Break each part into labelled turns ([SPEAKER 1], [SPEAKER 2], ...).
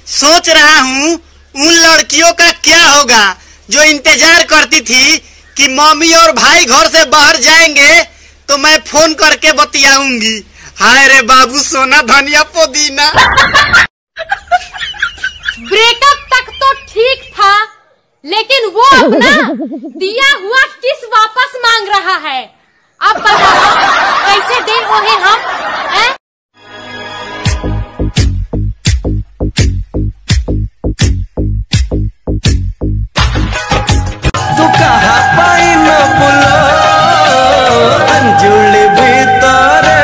[SPEAKER 1] सोच रहा हूँ उन लड़कियों का क्या होगा जो इंतजार करती थी कि मम्मी और भाई घर से बाहर जाएंगे तो मैं फोन करके बतियाऊंगी। हाय रे बाबू सोना धनिया पुदीना।
[SPEAKER 2] ब्रेकअप तक तो ठीक था, लेकिन वो अपना दिया हुआ किस वापस मांग रहा है। अब बताओ कैसे दे ओहे हम?
[SPEAKER 3] तू कहा पाई न बुलो अंजुल भीतरे।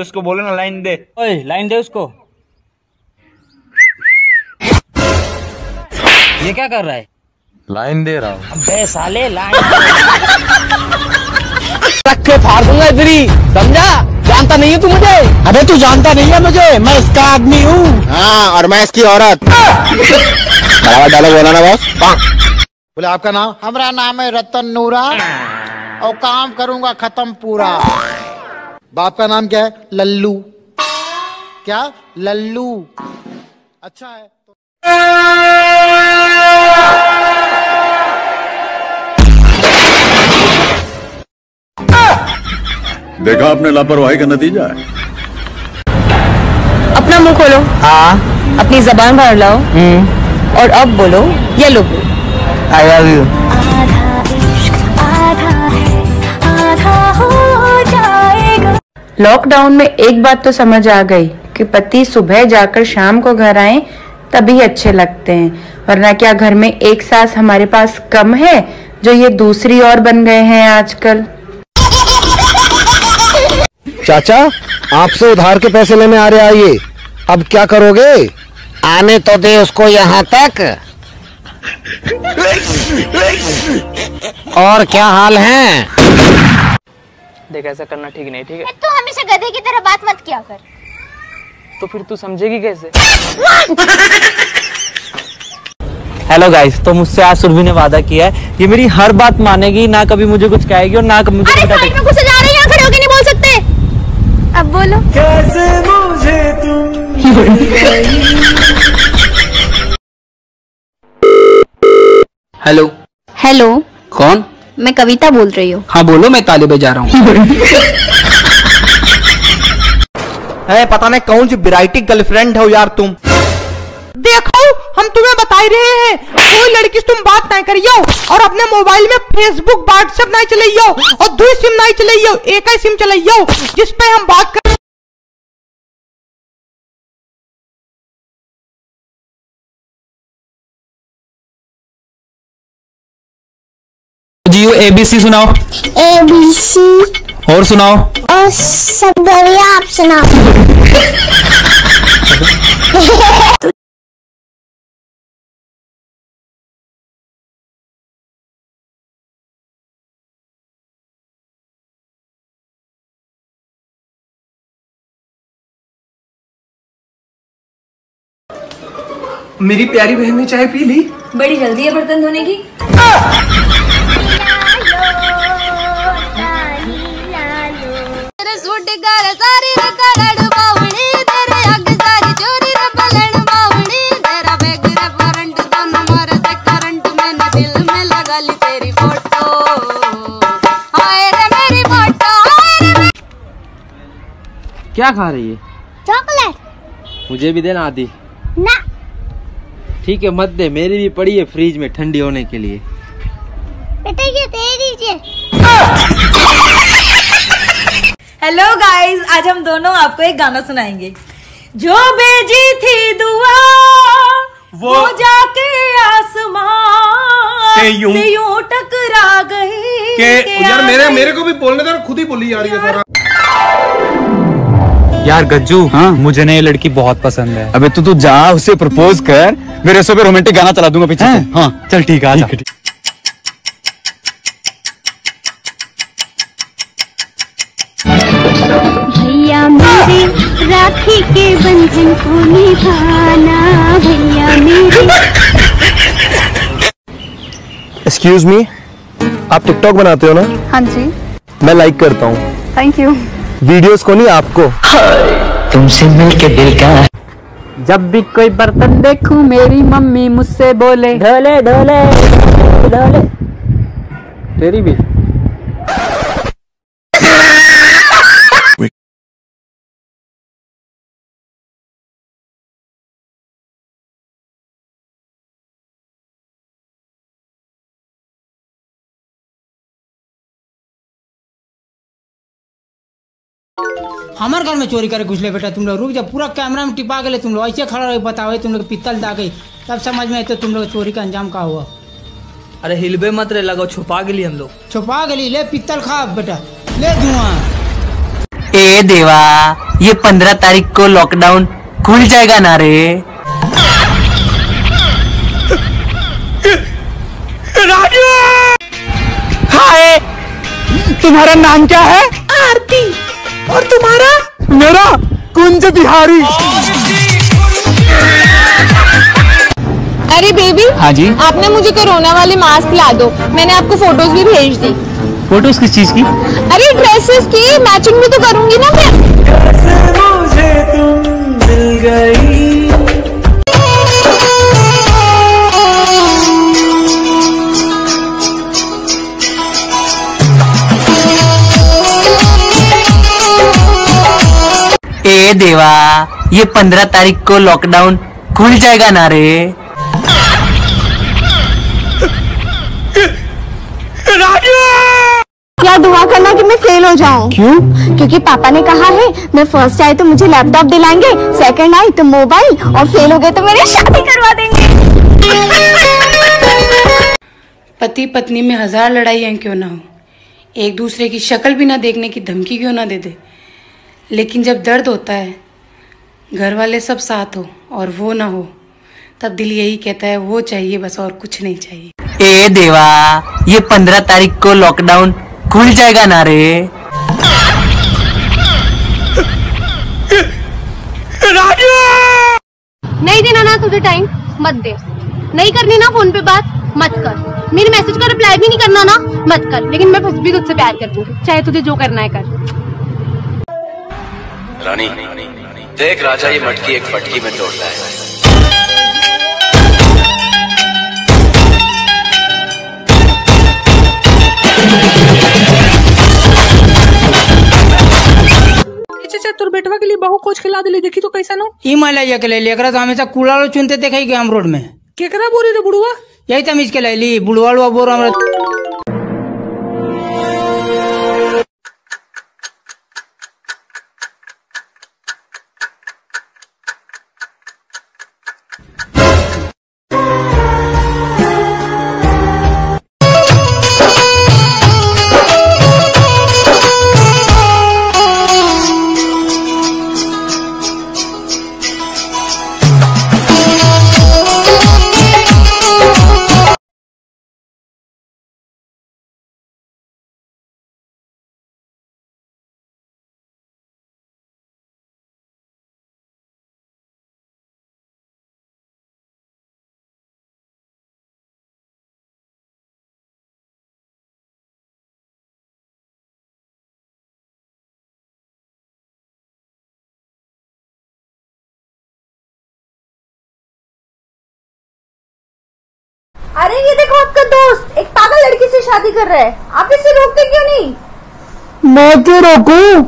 [SPEAKER 4] उसको बोलो ना लाइन दे। ओए लाइन दे उसको। ये क्या कर रहा है?
[SPEAKER 5] लाइन दे रहा हूँ।
[SPEAKER 4] अबे साले लाइन
[SPEAKER 6] रख के फाड़ दूंगा इधर ही, समझा? जानता नहीं है तू मुझे? अबे तू जानता नहीं है मुझे, मैं इसका आदमी हूँ। हाँ, और मैं इसकी औरत। बराबर डायलॉग बोला ना बॉस। बोले आपका नाम? हमारा नाम है रतन नूरा और काम करूंगा खत्म पूरा। बाप का नाम क्या है? लल्लू। क्या? लल्लू। अच्छा है।
[SPEAKER 5] देखा आपने लापरवाही का नतीजा है।
[SPEAKER 7] अपना मुंह खोलो। हाँ। अपनी जबान बाहर लाओ। और अब बोलो ये लो।
[SPEAKER 6] I love you।
[SPEAKER 7] लॉकडाउन में एक बात तो समझ आ गई कि पति सुबह जाकर शाम को घर आए तभी अच्छे लगते हैं, वरना क्या घर में एक सास हमारे पास कम है जो ये दूसरी और बन गए हैं आजकल।
[SPEAKER 6] चाचा, आपसे उधार के पैसे लेने आ रहे आइए, अब क्या करोगे? आने तो दे उसको यहाँ तक। और क्या हाल है?
[SPEAKER 4] देख ऐसा करना ठीक नहीं, ठीक है?
[SPEAKER 2] तू हमेशा गधे की तरह बात मत किया कर।
[SPEAKER 4] तो फिर तू समझेगी कैसे? हेलो गाइस, तो मुझसे आज सुरभि ने वादा किया है ये मेरी हर बात मानेगी, ना कभी मुझे कुछ कहेगी और ना कभी मुझे
[SPEAKER 2] अरे साइड में घुसे जा रहे हैं, यहाँ खड़े होके नहीं बोल सकते। अब बोलो।
[SPEAKER 3] कैसे मुझे तुम
[SPEAKER 8] हेलो।
[SPEAKER 7] हेलो,
[SPEAKER 8] कौन?
[SPEAKER 7] मैं कविता बोल रही हूँ।
[SPEAKER 8] हाँ बोलो, मैं ताले बजा रहा हूँ।
[SPEAKER 6] पता नहीं कौन सी वैरायटी गर्लफ्रेंड हो यार तुम।
[SPEAKER 9] देखो हम तुम्हें बता ही रहे हैं, कोई लड़की से तुम बात नहीं करियो और अपने मोबाइल में फेसबुक व्हाट्सएप नहीं चलाइयो और 2 सिम नहीं चलाइयो, एक ही सिम चलाइयो जिस पे हम बात कर।
[SPEAKER 8] जियो ABC सुनाओ।
[SPEAKER 2] ABC।
[SPEAKER 8] और सुनाओ।
[SPEAKER 2] और सब बढ़िया, आप सुनाओ।
[SPEAKER 3] मेरी प्यारी बहन ने चाय पी ली?
[SPEAKER 7] बड़ी जल्दी है बर्तन धोने की।
[SPEAKER 4] क्या खा रही है?
[SPEAKER 2] चॉकलेट।
[SPEAKER 4] मुझे भी देना आधी।
[SPEAKER 2] ना।
[SPEAKER 4] ठीक है मत दे, मेरी भी पड़ी है फ्रिज में ठंडी होने के लिए।
[SPEAKER 2] बेटा ये दे दीजिए।
[SPEAKER 7] हेलो गाइस, आज हम दोनों आपको एक गाना सुनाएंगे। जो भेजी थी दुआ वो जाके आसमान से यूं टकरा गई
[SPEAKER 3] के यार मेरे को भी बोलने दे, खुद ही बोली जा रही है सारा।
[SPEAKER 10] यार गज्जू, हाँ मुझे ना ये लड़की बहुत पसंद है। अबे तू जा उसे प्रपोज कर, मेरे सो पे रोमांटिक गाना चला दूंगा पीछे से। हाँ चल ठीक है, आजा।
[SPEAKER 2] भैया मेरे राखी के बंधन को निभाना, भैया मेरे।
[SPEAKER 6] एक्सक्यूज मी, आप टिकटॉक बनाते हो ना?
[SPEAKER 7] हाँ जी।
[SPEAKER 6] मैं लाइक करता हूँ।
[SPEAKER 7] Thank you.
[SPEAKER 6] वीडियोस को नहीं, आपको।
[SPEAKER 8] तुमसे मिलके दिल का
[SPEAKER 4] जब भी कोई बर्तन देखूं मेरी मम्मी मुझसे बोले ढोले ढोले ढोले। तेरी भी।
[SPEAKER 11] हमारे घर में चोरी करे घुस ले बेटा तुम लोग। रुक जा, पूरा कैमरा में टिपा गए तुम लोग। ऐसे खड़ा रहे बताओ तुम लोग पित्तल दा गई तब समझ में आए तो तुम लोग चोरी का अंजाम का हुआ।
[SPEAKER 12] अरे हिलबे मत रे, लगाओ छुपा गई हम लोग।
[SPEAKER 11] छुपा गई ले पित्तल खा बेटा, ले धुआं।
[SPEAKER 4] ए देवा, ये 15 तारीख को लॉकडाउन खुल जाएगा ना रे?
[SPEAKER 6] राजू! हाय, तुम्हारा नाम क्या है? आरती। और तुम्हारा? मेरा कुंज बिहारी।
[SPEAKER 13] अरे बेबी।
[SPEAKER 8] हाँ जी।
[SPEAKER 13] आपने मुझे कोरोना वाले मास्क ला दो, मैंने आपको फोटोज भी भेज दी।
[SPEAKER 8] फोटोज किस चीज की?
[SPEAKER 13] अरे ड्रेसेस की, मैचिंग भी तो करूंगी ना मैं।
[SPEAKER 3] मुझे तुम मिल गई।
[SPEAKER 4] ए देवा, ये 15 तारीख को लॉकडाउन खुल जाएगा ना रे?
[SPEAKER 13] क्या दुआ करना कि मैं फेल हो जाऊं।
[SPEAKER 6] क्यों?
[SPEAKER 13] क्योंकि पापा ने कहा है मैं फर्स्ट आए तो मुझे लैपटॉप दिलाएंगे, सेकंड आए तो मोबाइल, और फेल हो गए तो मेरी शादी करवा देंगे।
[SPEAKER 7] पति पत्नी में 1000 लड़ाइयाँ क्यों ना हो, एक दूसरे की शक्ल भी ना देखने की धमकी क्यों ना दे दे, लेकिन जब दर्द होता है, घर वाले सब साथ हो और वो ना हो, तब दिल यही कहता है वो चाहिए बस, और कुछ नहीं चाहिए।
[SPEAKER 4] ए देवा, ये 15 तारीख को लॉकडाउन खुल जाएगा ना रे?
[SPEAKER 2] नहीं देना ना तुझे टाइम, मत दे। नहीं करनी ना फोन पे बात, मत कर। मेरे मैसेज का रिप्लाई भी नहीं करना ना, मत कर। लेकिन मैं फिर भी तुझसे प्यार करती हूँ, चाहे तुझे जो करना है कर।
[SPEAKER 14] रानी देख, राजा ये मटकी एक फटकी में तोड़ता है।
[SPEAKER 9] तुर बेटवा के लिए बहु कोच खिला दिली, देखी तो कैसा नो।
[SPEAKER 11] हिमालय के ले लेकर तो हमेशा कुलालो चुनते देखा गए हम रोड में।
[SPEAKER 9] केकरा बोरी रे बुढ़वा?
[SPEAKER 11] यही तमीज के ले ली बुढ़वा बोर हमरा।
[SPEAKER 2] अरे ये देखो आपका दोस्त एक पागल लड़की से शादी कर रहा है, आप इसे रोकते क्यों नहीं?
[SPEAKER 6] मैं क्यों रोकूं?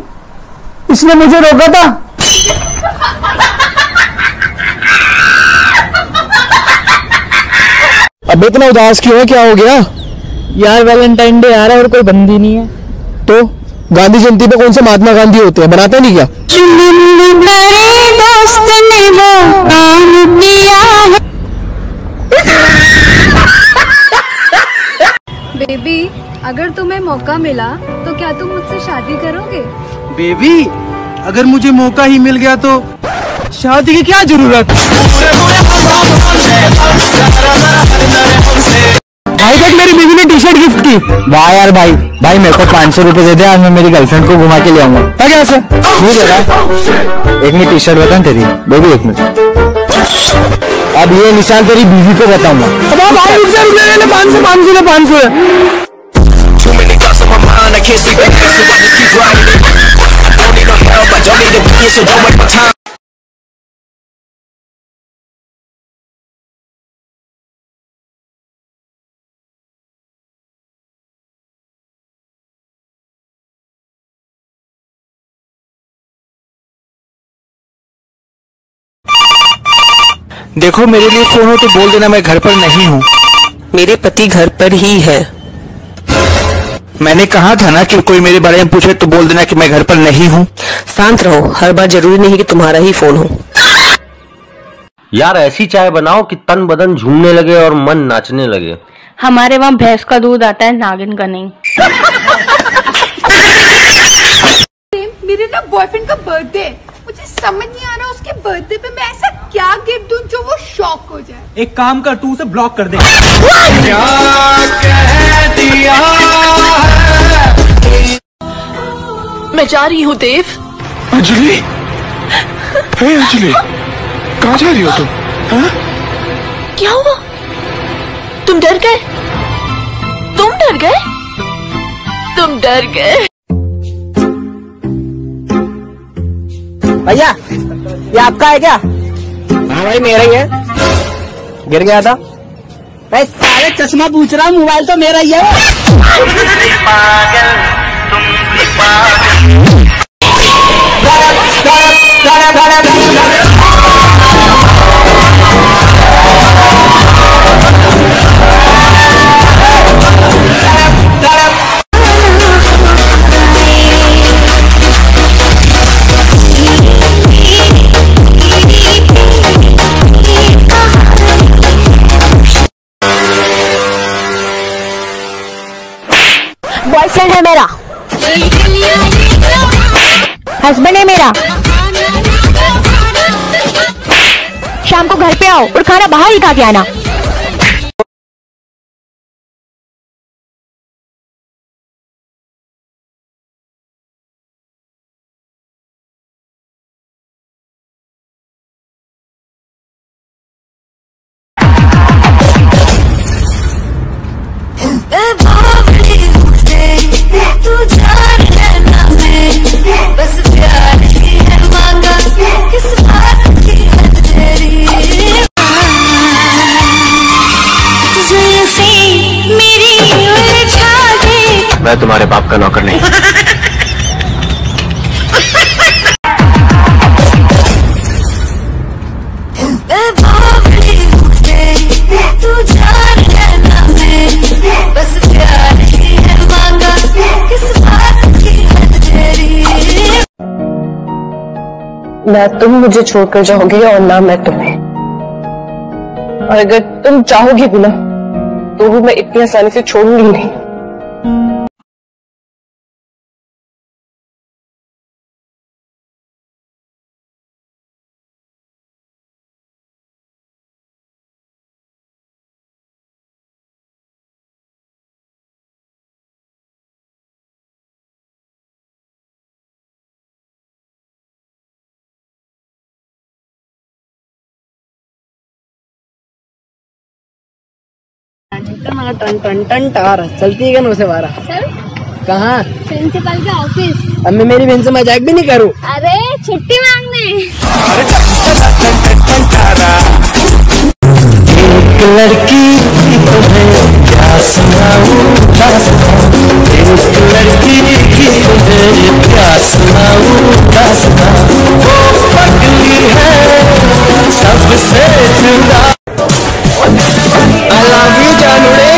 [SPEAKER 6] इसने मुझे रोका था। अब इतना उदास क्यों है, क्या हो गया?
[SPEAKER 4] यार वैलेंटाइन डे आ रहा है और कोई बंदी नहीं है।
[SPEAKER 6] तो गांधी जयंती पे कौन से महात्मा गांधी होते हैं, बनाते नहीं क्या?
[SPEAKER 13] मेरे दोस्त ने वो काम किया है।
[SPEAKER 15] बेबी, अगर तुम्हें मौका मिला तो क्या तुम मुझसे शादी करोगे?
[SPEAKER 3] बेबी, अगर मुझे मौका ही मिल गया तो शादी की क्या जरूरत?
[SPEAKER 6] भाई देख, मेरी बीवी ने टी-शर्ट गिफ्ट की। वाह यार भाई मेरे को 500 रुपए दे दे, आज मैं मेरी गर्लफ्रेंड को घुमा के ले आऊंगा। क्या ऐसे नहीं दे रहा? एक मिनट, टी-शर्ट बता तेरी बेबी, एक मिनट। अब ये निशान तेरी बीवी को बताऊंगा। अब भाई 500 500
[SPEAKER 3] देखो मेरे लिए फोन हो तो बोल देना मैं घर पर नहीं हूँ।
[SPEAKER 16] मेरे पति घर पर ही है।
[SPEAKER 3] मैंने कहा था ना कि कोई मेरे बारे में पूछे तो बोल देना कि मैं घर पर नहीं हूँ।
[SPEAKER 16] शांत रहो, हर बार जरूरी नहीं कि तुम्हारा ही फोन हो।
[SPEAKER 17] यार ऐसी चाय बनाओ कि तन बदन झूमने लगे और मन नाचने लगे।
[SPEAKER 18] हमारे वहाँ भैंस का दूध आता है, नागिन का नहीं।
[SPEAKER 15] मेरे ना बॉयफ्रेंड का बर्थडे है, मुझे समझ नहीं आ रहा उसके बर्थडे पे मैं ऐसा क्या गिफ्ट दूं जो वो शॉक हो जाए।
[SPEAKER 3] एक काम कर, तू उसे ब्लॉक कर दे।
[SPEAKER 6] क्या कह दिया है?
[SPEAKER 19] मैं जा रही हूँ देव।
[SPEAKER 3] अंजलि, हे अंजलि, कहाँ जा रही हो तुम? हाँ?
[SPEAKER 19] क्या हुआ? तुम डर गए? तुम डर गए? तुम डर गए?
[SPEAKER 6] भैया ये आपका है क्या? हाँ भाई मेरा ही है, गिर गया था। भाई सारे चश्मा पूछ रहा हूँ, मोबाइल तो मेरा ही है।
[SPEAKER 13] बॉयफ्रेंड है मेरा, हस्बैंड है मेरा। शाम को घर पे आओ और खाना बाहर ही खा के आना।
[SPEAKER 19] बस प्यार ही है मांगा, किस बात की हद तेरी। मेरी उलझा दे।
[SPEAKER 17] मैं तुम्हारे बाप का नौकर नहीं।
[SPEAKER 19] तू जान लेना मैं, बस प्यार ही है मांगा, किस बात की हद तेरी।
[SPEAKER 16] ना तुम मुझे छोड़कर जाओगे और ना मैं तुम्हें। और अगर तुम चाहोगी भी ना तो भी मैं इतनी आसानी से छोड़ूंगी नहीं।
[SPEAKER 6] टन टन टन टार चलती है क्या? बारा कहाँ?
[SPEAKER 13] प्रिंसिपल के ऑफिस।
[SPEAKER 6] अब मैं मेरी बहन से मजाक भी नहीं करूँ।
[SPEAKER 13] अरे छुट्टी मांगने।
[SPEAKER 6] एक लड़की तुम्हें क्या सुनाऊं, एक लड़की की तुम्हें क्या सुनाऊं, वो पगली है सबसे जुदा। I love you जानूड़े।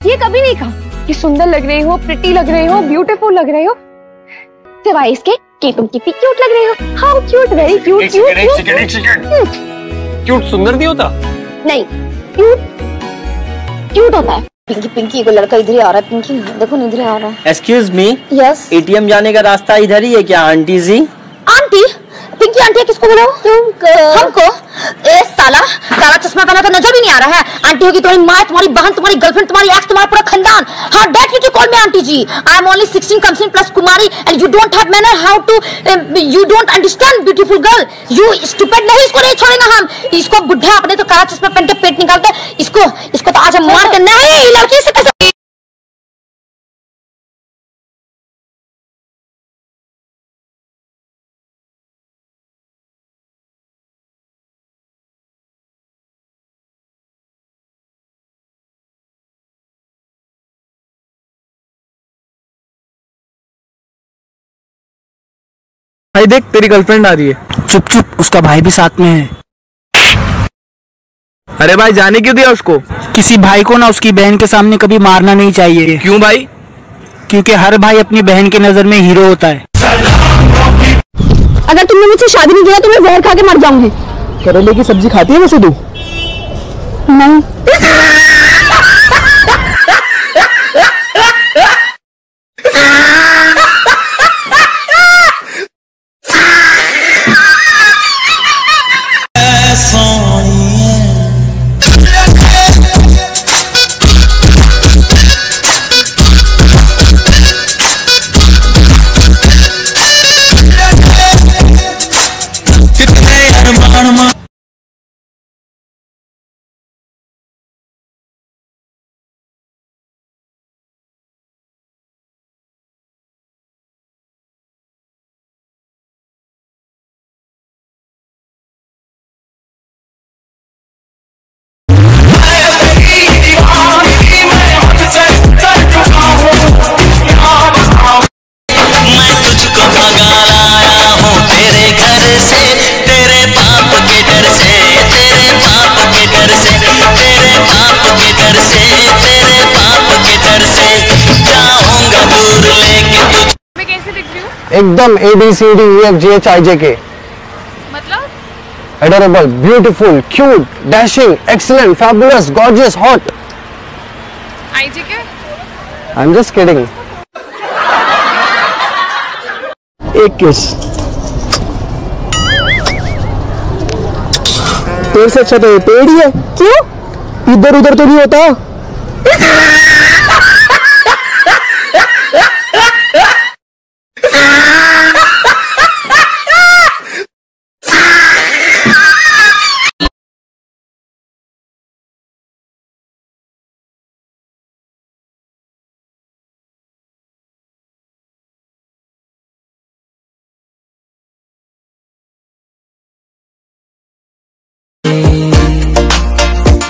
[SPEAKER 13] ये कभी नहीं कहा कि सुंदर लग रही हो, प्रिटी लग रही हो, ब्यूटीफुल लग रही हो, सिवाय इसके कि तुम कितनी क्यूट लग रही हो। How cute, very cute.
[SPEAKER 17] Cute सुंदर नहीं होता?
[SPEAKER 13] नहीं, क्यूट होता है। पिंकी पिंकी को लड़का इधर ही आ रहा है। पिंकी देखो ना, इधर आ रहा है।
[SPEAKER 6] Excuse me,
[SPEAKER 13] yes.
[SPEAKER 6] एटीएम जाने का रास्ता इधर ही है क्या आंटी जी?
[SPEAKER 13] आंटी? पिंकी आंटी किसको बोला? तुमको। हमको? ए साला, काला चश्मा पहना तो नजर भी नहीं आ रहा है। आंटी होगी तुम्हारी माँ, तुम्हारी बहन, तुम्हारी गर्लफ्रेंड, तुम्हारी एक्स, तुम्हारा पूरा खानदान। How dare you to call me aunty ji? I am only 16 comes in plus कुमारी and you don't have manner. How to, you don't understand beautiful girl. You stupid. नहीं, इसको नहीं छोड़ेंगे हम। इसको बुढ़ा अपने तो काला चश्मा पहन के पेट निकालते। इसको तो आज हम मार के नहीं, लड़की से कैसे
[SPEAKER 3] भाई देख तेरी गर्लफ्रेंड आ रही है।
[SPEAKER 8] चुप चुप, उसका भाई भी साथ में है।
[SPEAKER 3] अरे भाई जाने क्यों दिया उसको?
[SPEAKER 8] किसी भाई को ना उसकी बहन के सामने कभी मारना नहीं चाहिए।
[SPEAKER 3] क्यों भाई?
[SPEAKER 8] क्योंकि हर भाई अपनी बहन की नजर में हीरो होता है।
[SPEAKER 13] अगर तुमने मुझसे शादी नहीं किया तो मैं जहर खा के मर जाऊंगी।
[SPEAKER 3] करेले की सब्जी खाती है वैसे तू?
[SPEAKER 13] नहीं।
[SPEAKER 6] एकदम ABCDEFGHIJK।
[SPEAKER 15] मतलब?
[SPEAKER 6] Adorable, beautiful, cute, dashing, excellent, fabulous, gorgeous, hot.
[SPEAKER 15] IJK?
[SPEAKER 6] I'm just kidding.
[SPEAKER 3] एक किस। तेरे से अच्छा तो ये पेड़ ही है। क्यों? इधर उधर तो नहीं होता।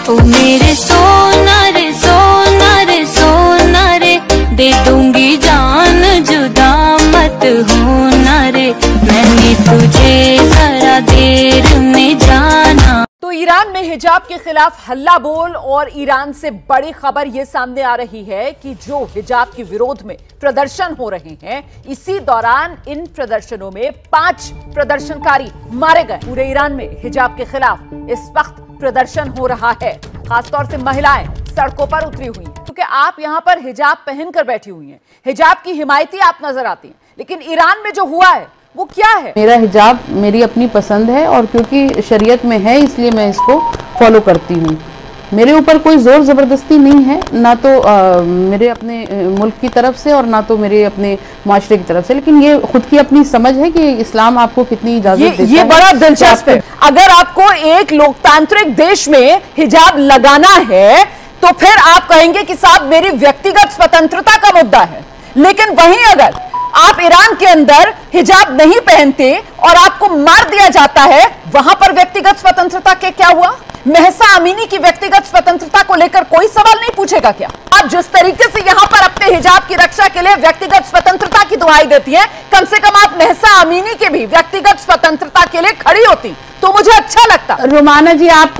[SPEAKER 19] ओ मेरे सोना रे दे दूंगी जान, जुदा मत होना रे, मैंने तुझे जरा देर में जाना।
[SPEAKER 20] तो ईरान में हिजाब के खिलाफ हल्ला बोल और ईरान से बड़ी खबर यह सामने आ रही है कि जो हिजाब के विरोध में प्रदर्शन हो रहे हैं, इसी दौरान इन प्रदर्शनों में 5 प्रदर्शनकारी मारे गए। पूरे ईरान में हिजाब के खिलाफ इस वक्त प्रदर्शन हो रहा है। खासतौर से महिलाएं सड़कों पर उतरी हुई हैं, क्योंकि आप यहां पर हिजाब पहनकर बैठी हुई हैं, हिजाब की हिमायती आप नजर आती हैं। लेकिन ईरान में जो हुआ है वो क्या है?
[SPEAKER 7] मेरा हिजाब मेरी अपनी पसंद है और क्योंकि शरीयत में है इसलिए मैं इसको फॉलो करती हूँ। मेरे ऊपर कोई जोर जबरदस्ती नहीं है, ना तो मेरे अपने मुल्क की तरफ से और ना तो मेरे अपने माशरे की तरफ से, लेकिन ये खुद की अपनी समझ है कि इस्लाम आपको कितनी इजाजत देता है।
[SPEAKER 20] ये बड़ा दिलचस्प है। अगर आपको एक लोकतांत्रिक देश में हिजाब लगाना है तो फिर आप कहेंगे कि साहब मेरी व्यक्तिगत स्वतंत्रता का मुद्दा है, लेकिन वहीं अगर आप ईरान के अंदर हिजाब नहीं पहनते और आपको मार दिया जाता है, वहां पर व्यक्तिगत स्वतंत्रता के क्या हुआ? महसा अमीनी की व्यक्तिगत स्वतंत्रता को लेकर कोई सवाल नहीं पूछेगा क्या? आप जिस तरीके से यहां पर अपने हिजाब की रक्षा के लिए व्यक्तिगत स्वतंत्रता की दुहाई देती हैं, कम से कम आप महसा अमीनी के भी व्यक्तिगत स्वतंत्रता के लिए खड़ी होती तो मुझे अच्छा लगता।
[SPEAKER 7] रुमाना जी, आप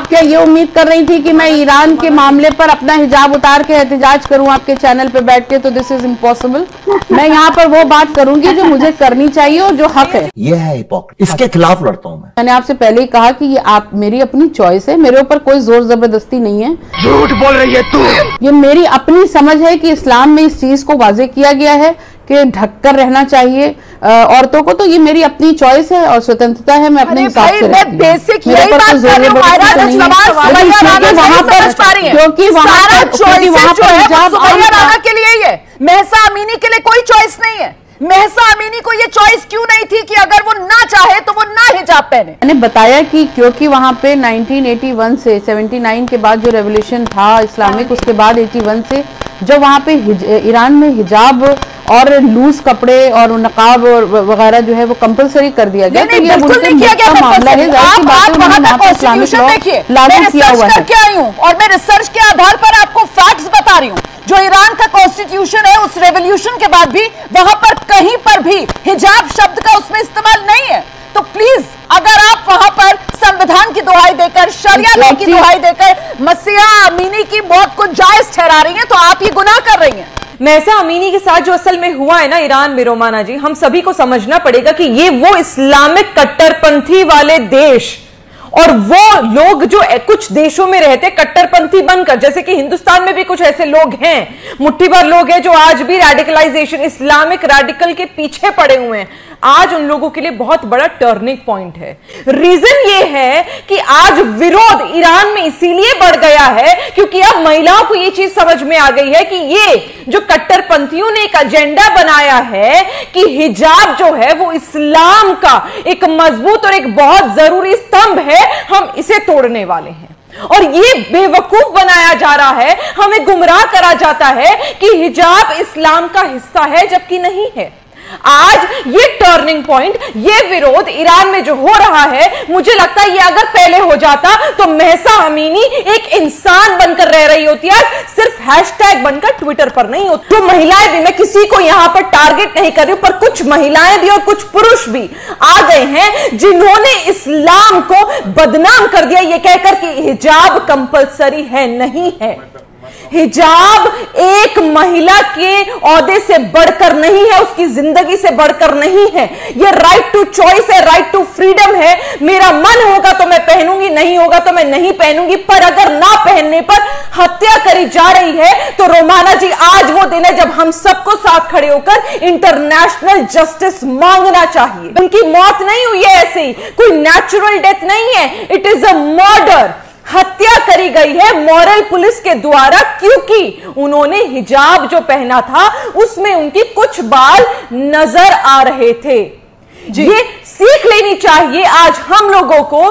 [SPEAKER 7] क्या ये उम्मीद कर रही थी कि मैं ईरान के मामले पर अपना हिजाब उतार के एहतजाज करूं आपके चैनल पे बैठ के? तो दिस इज इम्पॉसिबल। मैं यहाँ पर वो बात करूंगी जो मुझे करनी चाहिए और जो हक है।
[SPEAKER 21] ये है हिपोक्रेसी, इसके खिलाफ लड़ता हूँ मैं।
[SPEAKER 7] मैंने आपसे पहले ही कहा कि ये आप मेरी अपनी चॉइस है, मेरे ऊपर कोई जोर जबरदस्ती नहीं है।
[SPEAKER 21] झूठ बोल रही है तू।
[SPEAKER 7] ये मेरी अपनी समझ है कि इस्लाम में इस चीज को वाजे किया गया है कि ढककर रहना चाहिए औरतों को। तो ये मेरी अपनी चॉइस है और स्वतंत्रता है, मैं अपने हिसाब से
[SPEAKER 20] मैं बेसिक यही बात कर रही हूं। क्योंकि वहां के लिए ही है, महसा अमीनी के लिए कोई चॉइस नहीं है। महसा अमीनी को ये चॉइस क्यों नहीं थी कि अगर वो ना चाहे तो वो ना हिजाब पहने?
[SPEAKER 7] मैंने बताया कि क्योंकि वहां पे 1981 से 79 के बाद जो रेवोल्यूशन था इस्लामिक, उसके बाद 81 से जब वहां पे ईरान में हिजाब और लूज कपड़े और नकाब वगैरह जो है वो कंपलसरी कर दिया गया। तो ये मामला है,
[SPEAKER 20] लागू किया हुआ है। और मैं रिसर्च के आधार पर आपको फैक्ट्स बता रही हूँ। जो ईरान का कॉन्स्टिट्यूशन है, उस रेवोल्यूशन के बाद भी वहां पर कहीं पर भी हिजाब शब्द का उसमें इस्तेमाल नहीं है। तो प्लीज अगर आप वहां पर संविधान की दुहाई देकर, शरिया लॉ की दुहाई देकर मसीहा अमीनी की मौत को जायज ठहरा रही हैं, तो आप ये गुनाह कर रही हैं।
[SPEAKER 1] महसा अमीनी के साथ जो असल में हुआ है ना ईरान में, रोमाना जी, हम सभी को समझना पड़ेगा कि ये वो इस्लामिक कट्टरपंथी वाले देश और वो लोग जो कुछ देशों में रहते कट्टरपंथी बनकर, जैसे कि हिंदुस्तान में भी कुछ ऐसे लोग हैं, मुट्ठी भर लोग हैं जो आज भी रेडिकलाइजेशन, इस्लामिक रेडिकल के पीछे पड़े हुए हैं। आज उन लोगों के लिए बहुत बड़ा टर्निंग पॉइंट है। रीजन ये है कि आज विरोध ईरान में इसीलिए बढ़ गया है क्योंकि अब महिलाओं को ये चीज समझ में आ गई है कि ये जो कट्टरपंथियों ने एक एजेंडा बनाया है कि हिजाब जो है वो इस्लाम का एक मजबूत और एक बहुत जरूरी स्तंभ है, हम इसे तोड़ने वाले हैं। और ये बेवकूफ बनाया जा रहा है, हमें गुमराह करा जाता है कि हिजाब इस्लाम का हिस्सा है, जबकि नहीं है। आज ये टर्निंग पॉइंट, ये विरोध ईरान में जो हो रहा है, मुझे लगता है ये अगर पहले हो जाता तो महसा अमीनी एक इंसान बनकर रह रही होती है, सिर्फ हैशटैग बनकर ट्विटर पर नहीं होती। तो महिलाएं भी, मैं किसी को यहां पर टारगेट नहीं कर रही हूं, पर कुछ महिलाएं भी और कुछ पुरुष भी आ गए हैं जिन्होंने इस्लाम को बदनाम कर दिया ये कहकर कि हिजाब कंपलसरी है। नहीं है। हिजाब एक महिला के औहदे से बढ़कर नहीं है, उसकी जिंदगी से बढ़कर नहीं है। यह राइट टू चॉइस है, राइट टू फ्रीडम है। मेरा मन होगा तो मैं पहनूंगी, नहीं होगा तो मैं नहीं पहनूंगी। पर अगर ना पहनने पर हत्या करी जा रही है तो रोमाना जी, आज वो दिन है जब हम सबको साथ खड़े होकर इंटरनेशनल जस्टिस मांगना चाहिए। उनकी मौत नहीं हुई है ऐसे ही, कोई नेचुरल डेथ नहीं है, इट इज अ मर्डर। हत्या करी गई है मॉरल पुलिस के द्वारा क्योंकि उन्होंने हिजाब जो पहना था उसमें उनकी कुछ बाल नजर आ रहे थे। ये सीख लेनी चाहिए आज हम लोगों को।